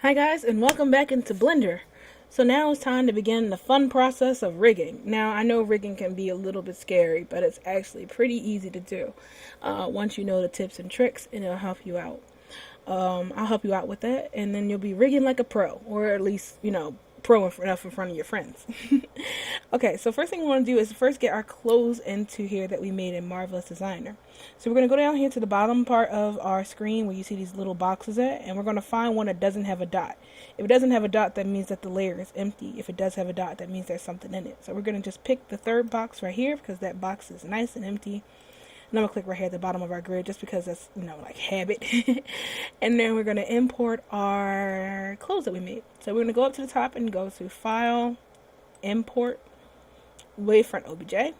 Hi guys, and welcome back into Blender. So now it's time to begin the fun process of rigging. Now I know rigging can be a little bit scary, but it's actually pretty easy to do once you know the tips and tricks, and it'll help you out. I'll help you out with that, and then you'll be rigging like a pro, or at least, pro enough in front of your friends. Okay, so first thing we want to do is first get our clothes into here that we made in Marvelous Designer. So we're going to go down here to the bottom part of our screen where you see these little boxes at, and we're going to find one that doesn't have a dot. If it doesn't have a dot, that means that the layer is empty. If it does have a dot, that means there's something in it. So we're going to just pick the third box right here because that box is nice and empty. And I'm going to click right here at the bottom of our grid just because that's, like habit. And then we're going to import our clothes that we made. So we're going to go up to the top and go to File, Import, Wavefront OBJ.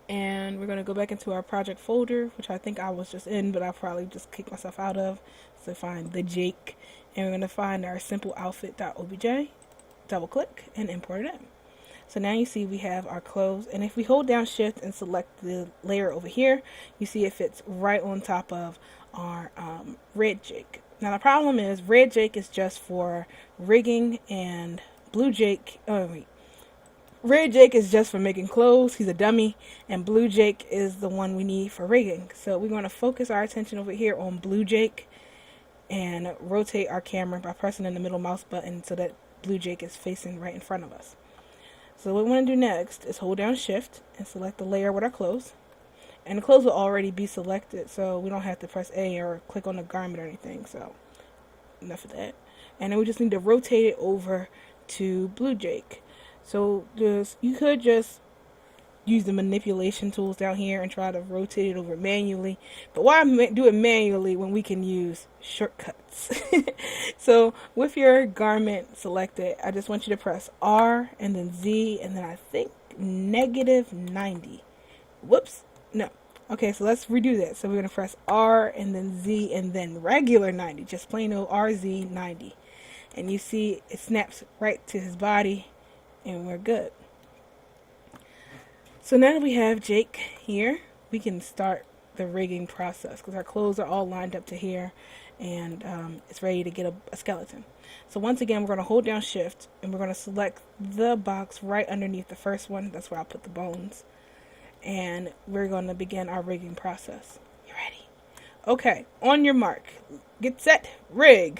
And we're going to go back into our project folder, which I think I was just in, but I'll probably just kick myself out of. So find the Jake. And we're going to find our simple outfit.obj, double click, and import it in. So now you see we have our clothes, and if we hold down shift and select the layer over here, you see it fits right on top of our red Jake. Now the problem is red Jake is just for rigging, and red Jake is just for making clothes. He's a dummy, and blue Jake is the one we need for rigging. So we're going to focus our attention over here on blue Jake and rotate our camera by pressing in the middle mouse button so that blue Jake is facing right in front of us. So what we want to do next is hold down shift and select the layer with our clothes. And the clothes will already be selected, so we don't have to press A or click on the garment or anything. So enough of that. And then we just need to rotate it over to blue Jake. So you could just use the manipulation tools down here and try to rotate it over manually. But why do it manually when we can use shortcuts? So with your garment selected, I just want you to press R and then Z and then I think -90. Whoops. No. Okay, so let's redo that. So we're going to press R and then Z and then regular 90. Just plain old RZ 90. And you see it snaps right to his body and we're good. So now that we have Jake here, we can start the rigging process because our clothes are all lined up to here and it's ready to get a skeleton. So once again, we're going to hold down shift and we're going to select the box right underneath the first one. That's where I'll put the bones. And we're going to begin our rigging process. You ready? Okay, on your mark. Get set, rig.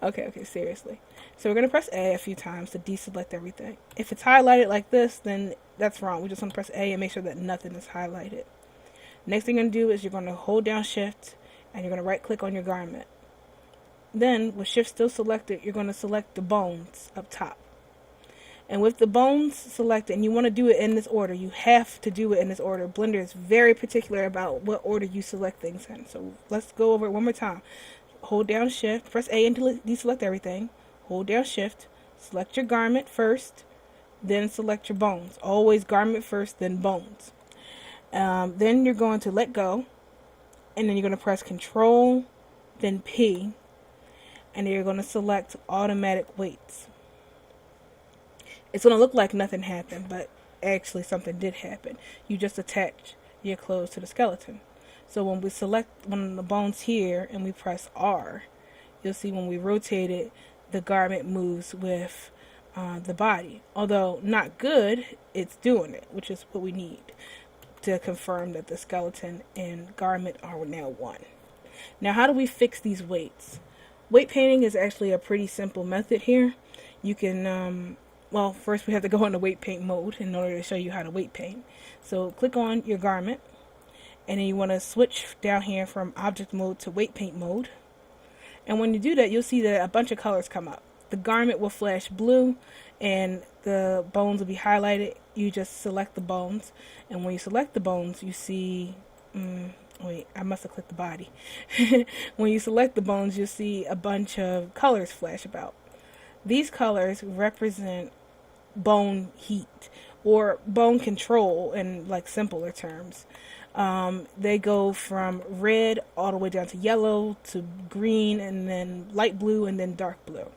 Okay, seriously. So we're going to press A a few times to deselect everything. If it's highlighted like this, then that's wrong. We just want to press A and make sure that nothing is highlighted. Next thing you're going to do is you're going to hold down shift and you're going to right click on your garment. Then with shift still selected, you're going to select the bones up top. And with the bones selected, and you want to do it in this order, you have to do it in this order. Blender is very particular about what order you select things in. So let's go over it one more time. Hold down shift, press A and deselect everything. Hold down shift, select your garment first, then select your bones. Always garment first, then bones. Then you're going to let go, and then you're going to press Control, then P, and then you're going to select automatic weights. It's going to look like nothing happened, but actually something did happen. You just attach your clothes to the skeleton. So when we select one of the bones here and we press R, you'll see when we rotate it, the garment moves with the body. Although not good, it's doing it, which is what we need to confirm that the skeleton and garment are now one. Now, how do we fix these weights? Weight painting is actually a pretty simple method here. You can, well, first we have to go into weight paint mode in order to show you how to weight paint. So click on your garment, and then you want to switch down here from object mode to weight paint mode. And when you do that, you'll see that a bunch of colors come up. The garment will flash blue and the bones will be highlighted. You just select the bones. And when you select the bones, you see... wait, I must have clicked the body. When you select the bones, you'll see a bunch of colors flash about. These colors represent bone heat or bone control in like simpler terms. They go from red all the way down to yellow to green and then light blue and then dark blue.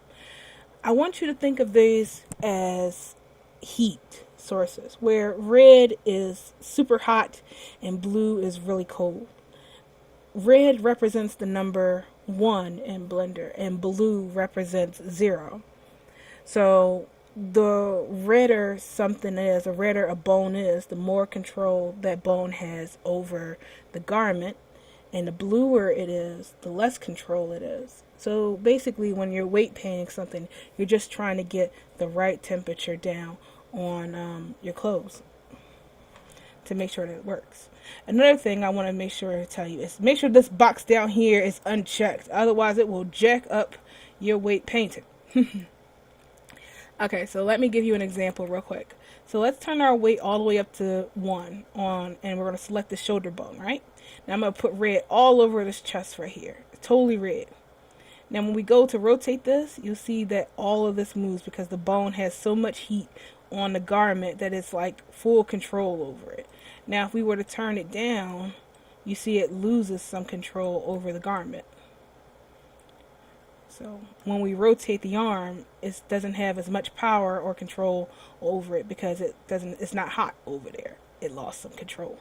I want you to think of these as heat sources, where red is super hot and blue is really cold. red represents the number 1 in Blender, and blue represents 0. So the redder something is, the redder a bone is, the more control that bone has over the garment, and the bluer it is, the less control it is. So basically, when you're weight painting something, you're just trying to get the right temperature down on your clothes to make sure that it works. Another thing I want to make sure to tell you is make sure this box down here is unchecked. Otherwise, it will jack up your weight painting. Okay, so let me give you an example real quick. So let's turn our weight all the way up to 1 on, and we're going to select the shoulder bone, right? Now I'm going to put red all over this chest right here. Totally red. Now when we go to rotate this, you'll see that all of this moves because the bone has so much heat on the garment that it's like full control over it. Now if we were to turn it down, you see it loses some control over the garment. So when we rotate the arm, it doesn't have as much power or control over it because it's not hot over there. It lost some control.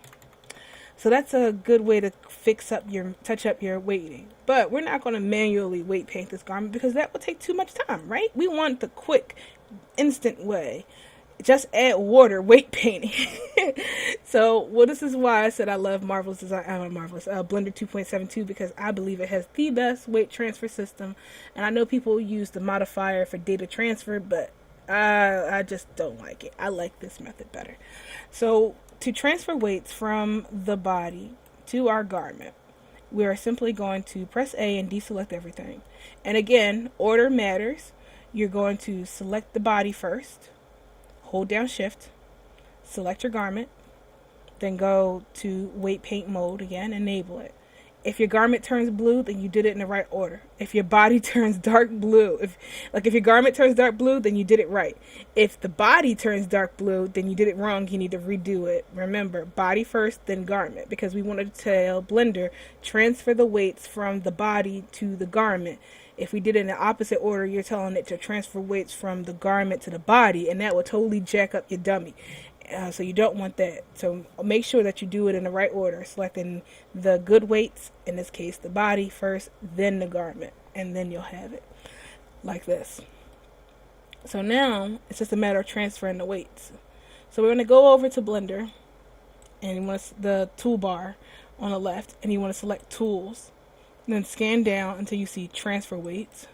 So that's a good way to touch up your weighting. But we're not going to manually weight paint this garment because that would take too much time, right? We want the quick, instant way. Just add water, weight painting. So, this is why I said I love Marvelous Design. Blender 2.72 because I believe it has the best weight transfer system. And I know people use the modifier for data transfer, but I just don't like it. I like this method better. So, to transfer weights from the body to our garment, we are simply going to press A and deselect everything. And again, order matters. You're going to select the body first. Hold down Shift, select your garment, then go to weight paint mode again, enable it. If your garment turns blue, then you did it in the right order. If your body turns dark blue, if your garment turns dark blue, then you did it right. If the body turns dark blue, then you did it wrong. You need to redo it. Remember, body first, then garment, because we wanted to tell Blender, transfer the weights from the body to the garment. If we did it in the opposite order, you're telling it to transfer weights from the garment to the body, and that will totally jack up your dummy. So you don't want that. So make sure that you do it in the right order, selecting the good weights, in this case the body first, then the garment, and then you'll have it like this. So now it's just a matter of transferring the weights. So we're going to go over to Blender, and you want the toolbar on the left, and you want to select Tools. Then scan down until you see transfer weights.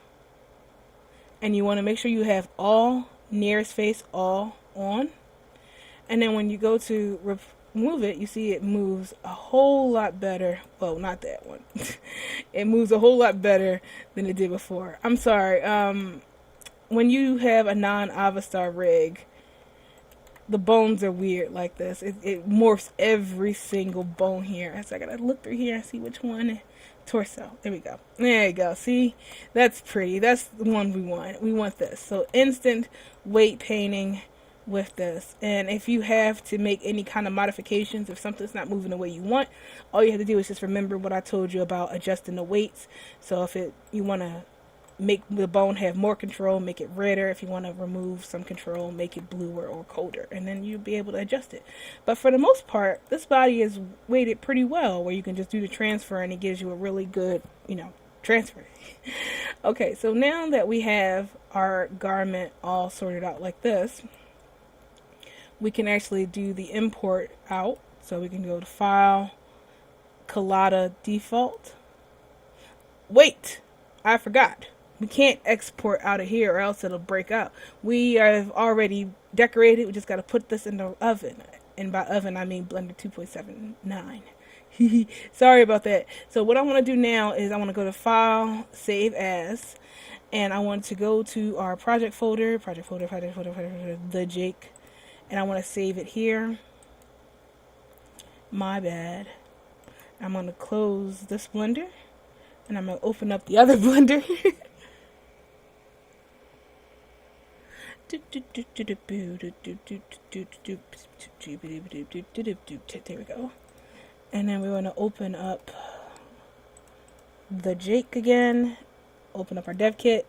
And you want to make sure you have all nearest face all on. And then when you go to remove it, you see it moves a whole lot better. Well, not that one. It moves a whole lot better than it did before. I'm sorry. When you have a non-Avastar rig, the bones are weird like this. It morphs every single bone here. So I gotta look through here and see which one. Torso. There we go. There you go. See? That's pretty. That's the one we want. We want this. So instant weight painting with this. And if you have to make any kind of modifications, if something's not moving the way you want, all you have to do is just remember what I told you about adjusting the weights. So if you want to make the bone have more control, make it redder. If you want to remove some control, make it bluer or colder, and then you'll be able to adjust it. But for the most part, this body is weighted pretty well, where you can just do the transfer and it gives you a really good, transfer. Okay, so now that we have our garment all sorted out like this, we can actually do the import out. So we can go to File, Collada Default. Wait, I forgot. We can't export out of here or else it'll break out. We have already decorated. We just got to put this in the oven. And by oven, I mean Blender 2.79. Sorry about that. So what I want to do now is I want to go to File, Save As. And I want to go to our project folder, the Jake. And I want to save it here. My bad. I'm going to close this Blender. And I'm going to open up the other Blender. There we go. And then we're going to open up the Jake again. Open up our dev kit.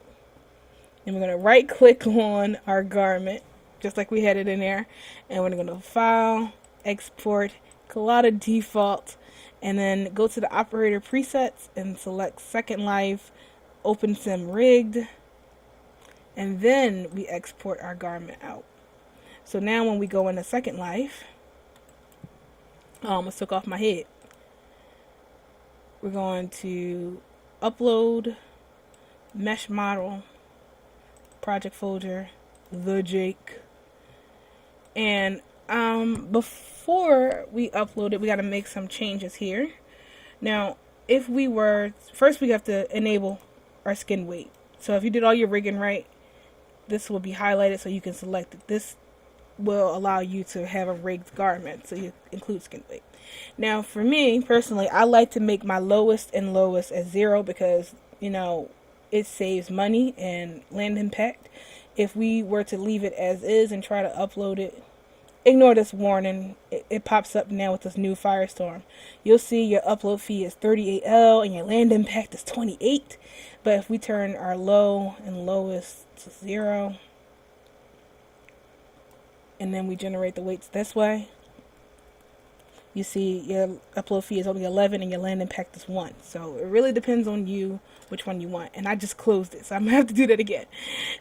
And we're going to right click on our garment, just like we had it in there. And we're going to File, Export, Collada Default. And then go to the operator presets and select Second Life, OpenSim rigged, and then we export our garment out. So now when we go into Second Life, I almost took off my head. We're going to upload, mesh model, project folder, the Jake. And before we upload it, we got to make some changes here. Now, if we were, first we have to enable our skin weight. So if you did all your rigging right, this will be highlighted so you can select it. This will allow you to have a rigged garment, so you include skin weight. Now, for me personally, I like to make my lowest and lowest as 0 because, you know, it saves money and land impact. If we were to leave it as is and try to upload it, ignore this warning. It pops up now with this new Firestorm. You'll see your upload fee is 38L and your land impact is 28. But if we turn our low and lowest to 0, and then we generate the weights this way, you see your upload fee is only 11 and your land impact is 1. So it really depends on you which one you want. And I just closed it, so I'm going to have to do that again.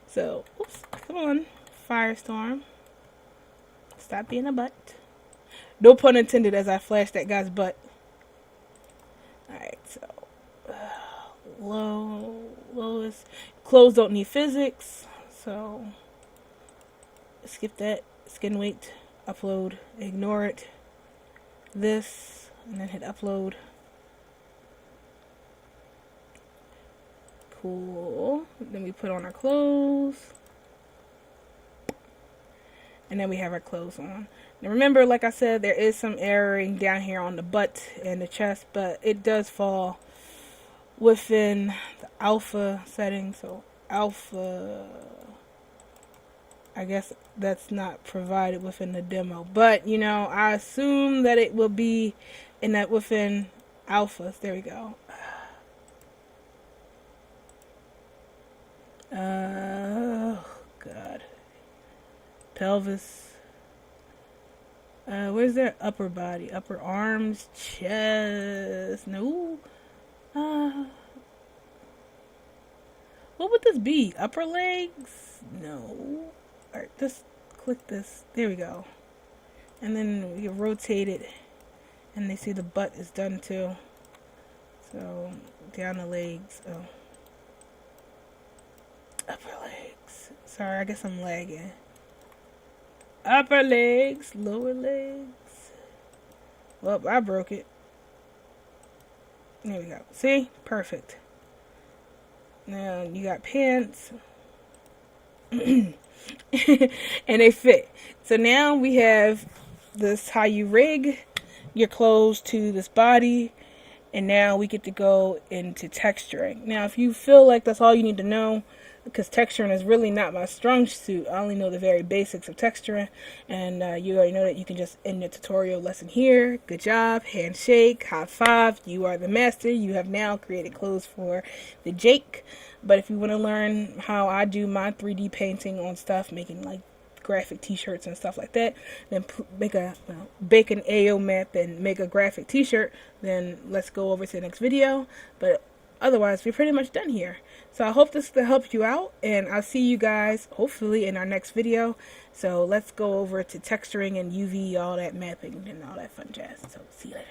So, oops, come on, Firestorm. Stop being a butt. No pun intended as I flashed that guy's butt. Alright, so lowest. Clothes don't need physics, so skip that. Skin weight, upload, ignore it. This, and then hit upload. Cool. Then we put on our clothes. And then we have our clothes on. Now remember, like I said, there is some erroring down here on the butt and the chest, but it does fall within the alpha setting. So alpha, I guess that's not provided within the demo, but you know, I assume that it will be in that within alphas. There we go. Oh God. Pelvis. Where's their upper body? Upper arms, chest. No. What would this be? Upper legs? No. Alright, just click this. There we go. And then you rotate it. And they see the butt is done too. So, down the legs. Oh. Upper legs. Sorry, I guess I'm lagging. Upper legs, lower legs. Well, I broke it. There we go. See? Perfect. Now you got pants. And they fit. So now we have this how you rig your clothes to this body. And now we get to go into texturing. Now if you feel like that's all you need to know, because texturing is really not my strong suit. I only know the very basics of texturing. And you already know that you can just end the tutorial lesson here. Good job. Handshake. High five. You are the master. You have now created clothes for the Jake. But if you want to learn how I do my 3D painting on stuff, making like graphic t-shirts and stuff like that, then make a bake an AO map and make a graphic t-shirt, then let's go over to the next video. But otherwise, we're pretty much done here. So I hope this helped you out, and I'll see you guys hopefully in our next video. So let's go over to texturing and UV, all that mapping and all that fun jazz. So see you later.